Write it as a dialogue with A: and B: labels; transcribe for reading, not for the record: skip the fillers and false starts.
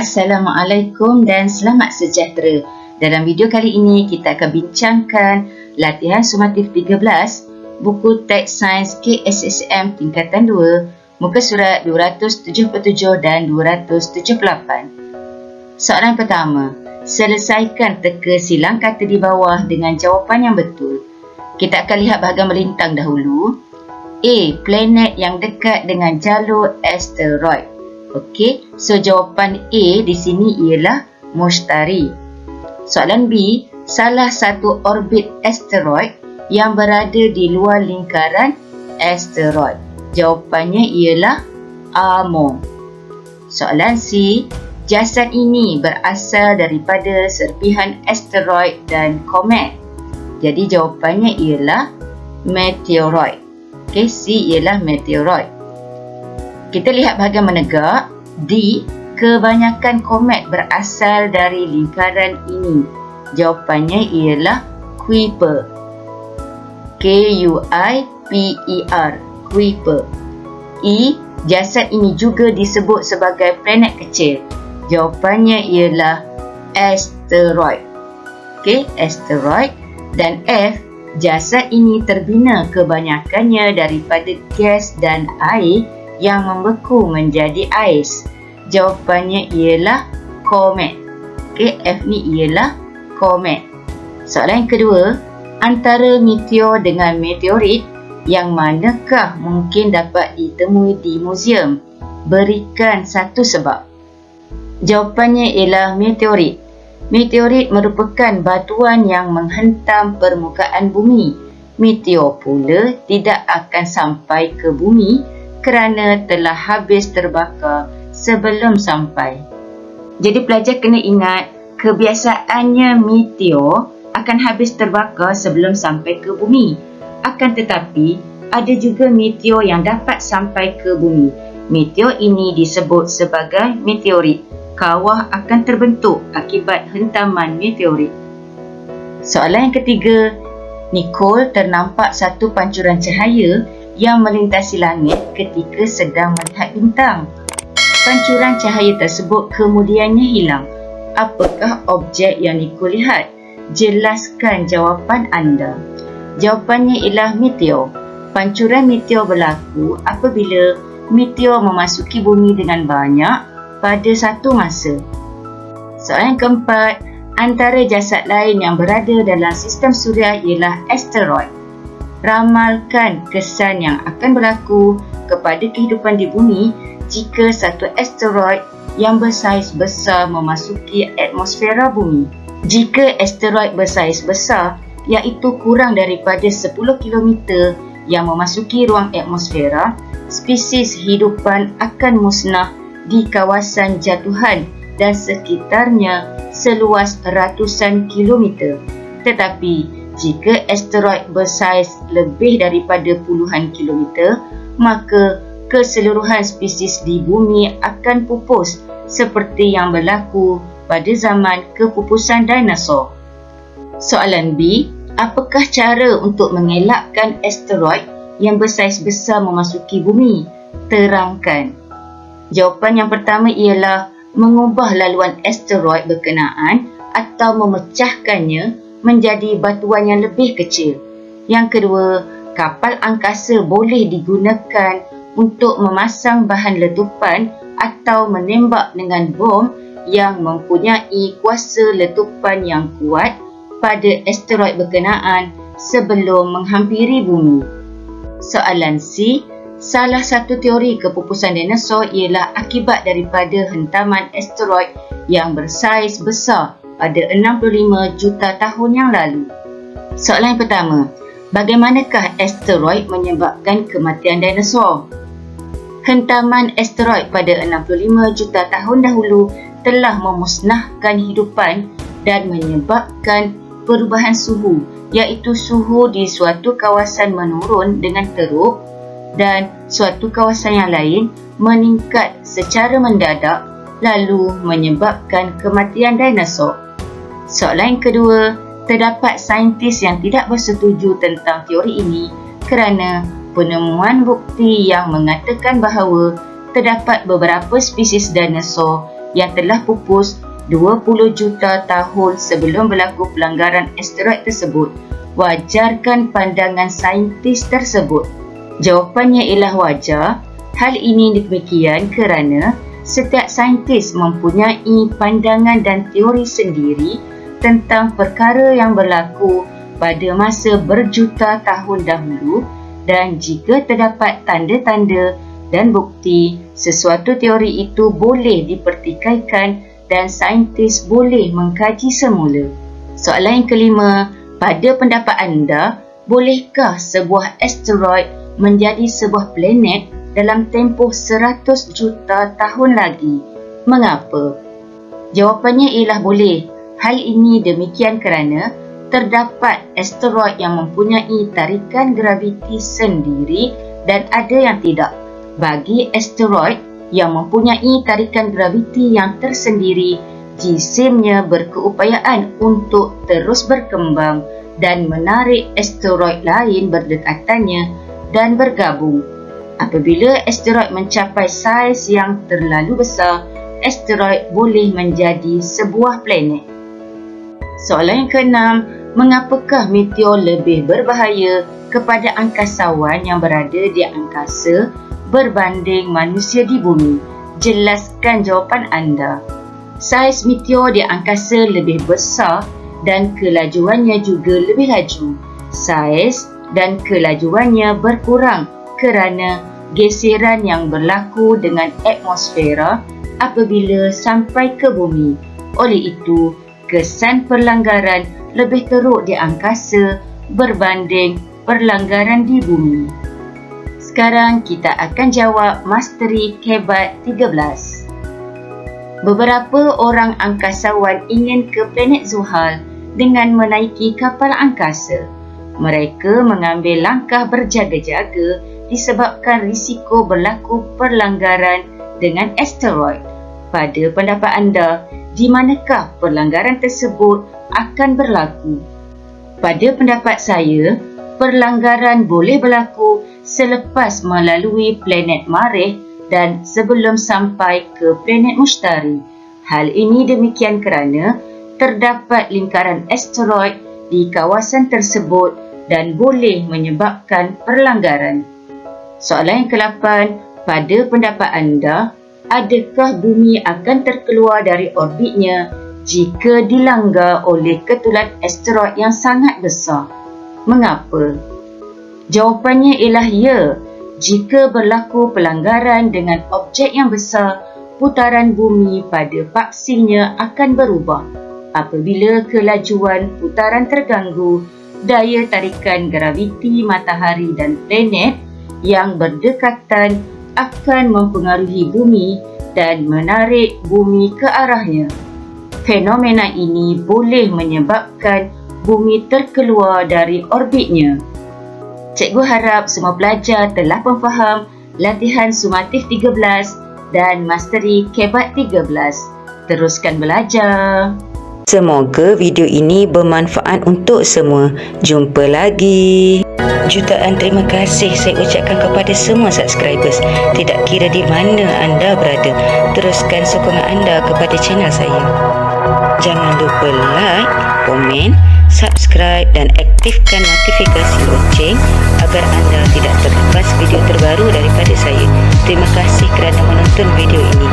A: Assalamualaikum dan selamat sejahtera. Dalam video kali ini kita akan bincangkan latihan sumatif 13 buku teks sains KSSM tingkatan 2 muka surat 277 dan 278. Soalan pertama, selesaikan teka silang kata di bawah dengan jawapan yang betul. Kita akan lihat bahagian melintang dahulu. A. Planet yang dekat dengan jalur asteroid. Okey, so jawapan A di sini ialah Mushtari. Soalan B, salah satu orbit asteroid yang berada di luar lingkaran asteroid. Jawapannya ialah Amor. Soalan C, jasad ini berasal daripada serpihan asteroid dan komet. Jadi jawapannya ialah meteoroid. Okey, C ialah meteoroid. Kita lihat bahagian menegak. D. Kebanyakan komet berasal dari lingkaran ini. Jawapannya ialah Kuiper. K-U-I-P-E-R. Kuiper. E. Jasad ini juga disebut sebagai planet kecil. Jawapannya ialah asteroid. Okey, asteroid. Dan F. Jasad ini terbina kebanyakannya daripada gas dan air yang membeku menjadi ais. Jawapannya ialah komet. Okey, F ni ialah komet. Soalan yang kedua, antara meteor dengan meteorit, yang manakah mungkin dapat ditemui di muzium? Berikan satu sebab. Jawapannya ialah meteorit. Meteorit merupakan batuan yang menghentam permukaan bumi. Meteor pula tidak akan sampai ke bumi kerana telah habis terbakar sebelum sampai. Jadi pelajar kena ingat, kebiasaannya meteor akan habis terbakar sebelum sampai ke bumi. Akan tetapi, ada juga meteor yang dapat sampai ke bumi. Meteor ini disebut sebagai meteorit. Kawah akan terbentuk akibat hentaman meteorit. Soalan yang ketiga, Nicole ternampak satu pancuran cahaya yang melintasi langit ketika sedang melihat bintang. Pancuran cahaya tersebut kemudiannya hilang. Apakah objek yang Nicole lihat? Jelaskan jawapan anda. Jawapannya ialah meteor. Pancuran meteor berlaku apabila meteor memasuki bumi dengan banyak pada satu masa. Soalan keempat, antara jasad lain yang berada dalam sistem suria ialah asteroid. Ramalkan kesan yang akan berlaku kepada kehidupan di bumi jika satu asteroid yang bersaiz besar memasuki atmosfera bumi. Jika asteroid bersaiz besar, iaitu kurang daripada 10 km yang memasuki ruang atmosfera, spesies hidupan akan musnah di kawasan jatuhan dan sekitarnya seluas ratusan kilometer. Tetapi jika asteroid bersaiz lebih daripada puluhan kilometer, maka keseluruhan spesies di bumi akan pupus seperti yang berlaku pada zaman kepupusan dinosaur. Soalan B, apakah cara untuk mengelakkan asteroid yang bersaiz besar memasuki bumi? Terangkan. Jawapan yang pertama ialah mengubah laluan asteroid berkenaan atau memecahkannya menjadi batuan yang lebih kecil. Yang kedua, kapal angkasa boleh digunakan untuk memasang bahan letupan atau menembak dengan bom yang mempunyai kuasa letupan yang kuat pada asteroid berkenaan sebelum menghampiri bumi. Soalan C, salah satu teori kepupusan dinosaur ialah akibat daripada hentaman asteroid yang bersaiz besar pada 65 juta tahun yang lalu. Soalan yang pertama, bagaimanakah asteroid menyebabkan kematian dinosaur? Hentaman asteroid pada 65 juta tahun dahulu telah memusnahkan hidupan dan menyebabkan perubahan suhu, iaitu suhu di suatu kawasan menurun dengan teruk dan suatu kawasan yang lain meningkat secara mendadak lalu menyebabkan kematian dinosaur. Soalan yang kedua, terdapat saintis yang tidak bersetuju tentang teori ini kerana penemuan bukti yang mengatakan bahawa terdapat beberapa spesies dinosaur yang telah pupus 20 juta tahun sebelum berlaku pelanggaran asteroid tersebut, wajarkan pandangan saintis tersebut? Jawapannya ialah wajar. Hal ini demikian kerana setiap saintis mempunyai pandangan dan teori sendiri tentang perkara yang berlaku pada masa berjuta tahun dahulu, dan jika terdapat tanda-tanda dan bukti, sesuatu teori itu boleh dipertikaikan dan saintis boleh mengkaji semula. Soalan yang kelima, pada pendapat anda, bolehkah sebuah asteroid menjadi sebuah planet dalam tempoh 100 juta tahun lagi? Mengapa? Jawapannya ialah boleh. Hal ini demikian kerana terdapat asteroid yang mempunyai tarikan graviti sendiri dan ada yang tidak. Bagi asteroid yang mempunyai tarikan graviti yang tersendiri, jisimnya berkeupayaan untuk terus berkembang dan menarik asteroid lain berdekatannya dan bergabung. Apabila asteroid mencapai saiz yang terlalu besar, asteroid boleh menjadi sebuah planet. Soalan yang keenam, mengapakah meteor lebih berbahaya kepada angkasawan yang berada di angkasa berbanding manusia di bumi? Jelaskan jawapan anda. Saiz meteor di angkasa lebih besar dan kelajuannya juga lebih laju. Saiz dan kelajuannya berkurang kerana geseran yang berlaku dengan atmosfera apabila sampai ke bumi. Oleh itu, kesan perlanggaran lebih teruk di angkasa berbanding perlanggaran di bumi. Sekarang kita akan jawab misteri Kebat 13. Beberapa orang angkasawan ingin ke planet Zuhal dengan menaiki kapal angkasa. Mereka mengambil langkah berjaga-jaga disebabkan risiko berlaku perlanggaran dengan asteroid. Pada pendapat anda, di manakah perlanggaran tersebut akan berlaku? Pada pendapat saya, perlanggaran boleh berlaku selepas melalui planet Marikh dan sebelum sampai ke planet Mushtari. Hal ini demikian kerana terdapat lingkaran asteroid di kawasan tersebut dan boleh menyebabkan perlanggaran. Soalan yang ke-8, pada pendapat anda, adakah bumi akan terkeluar dari orbitnya jika dilanggar oleh ketulan asteroid yang sangat besar? Mengapa? Jawapannya ialah ya. Jika berlaku pelanggaran dengan objek yang besar, putaran bumi pada paksinya akan berubah. Apabila kelajuan putaran terganggu, daya tarikan graviti matahari dan planet yang berdekatan akan mempengaruhi bumi dan menarik bumi ke arahnya. Fenomena ini boleh menyebabkan bumi terkeluar dari orbitnya. Cikgu harap semua pelajar telah memfaham latihan sumatif 13 dan misteri Kebat 13. Teruskan belajar.
B: Semoga video ini bermanfaat untuk semua. Jumpa lagi. Jutaan terima kasih saya ucapkan kepada semua subscribers. Tidak kira di mana anda berada, teruskan sokongan anda kepada channel saya. Jangan lupa like, komen, subscribe dan aktifkan notifikasi lonceng agar anda tidak terlepas video terbaru daripada saya. Terima kasih kerana menonton video ini.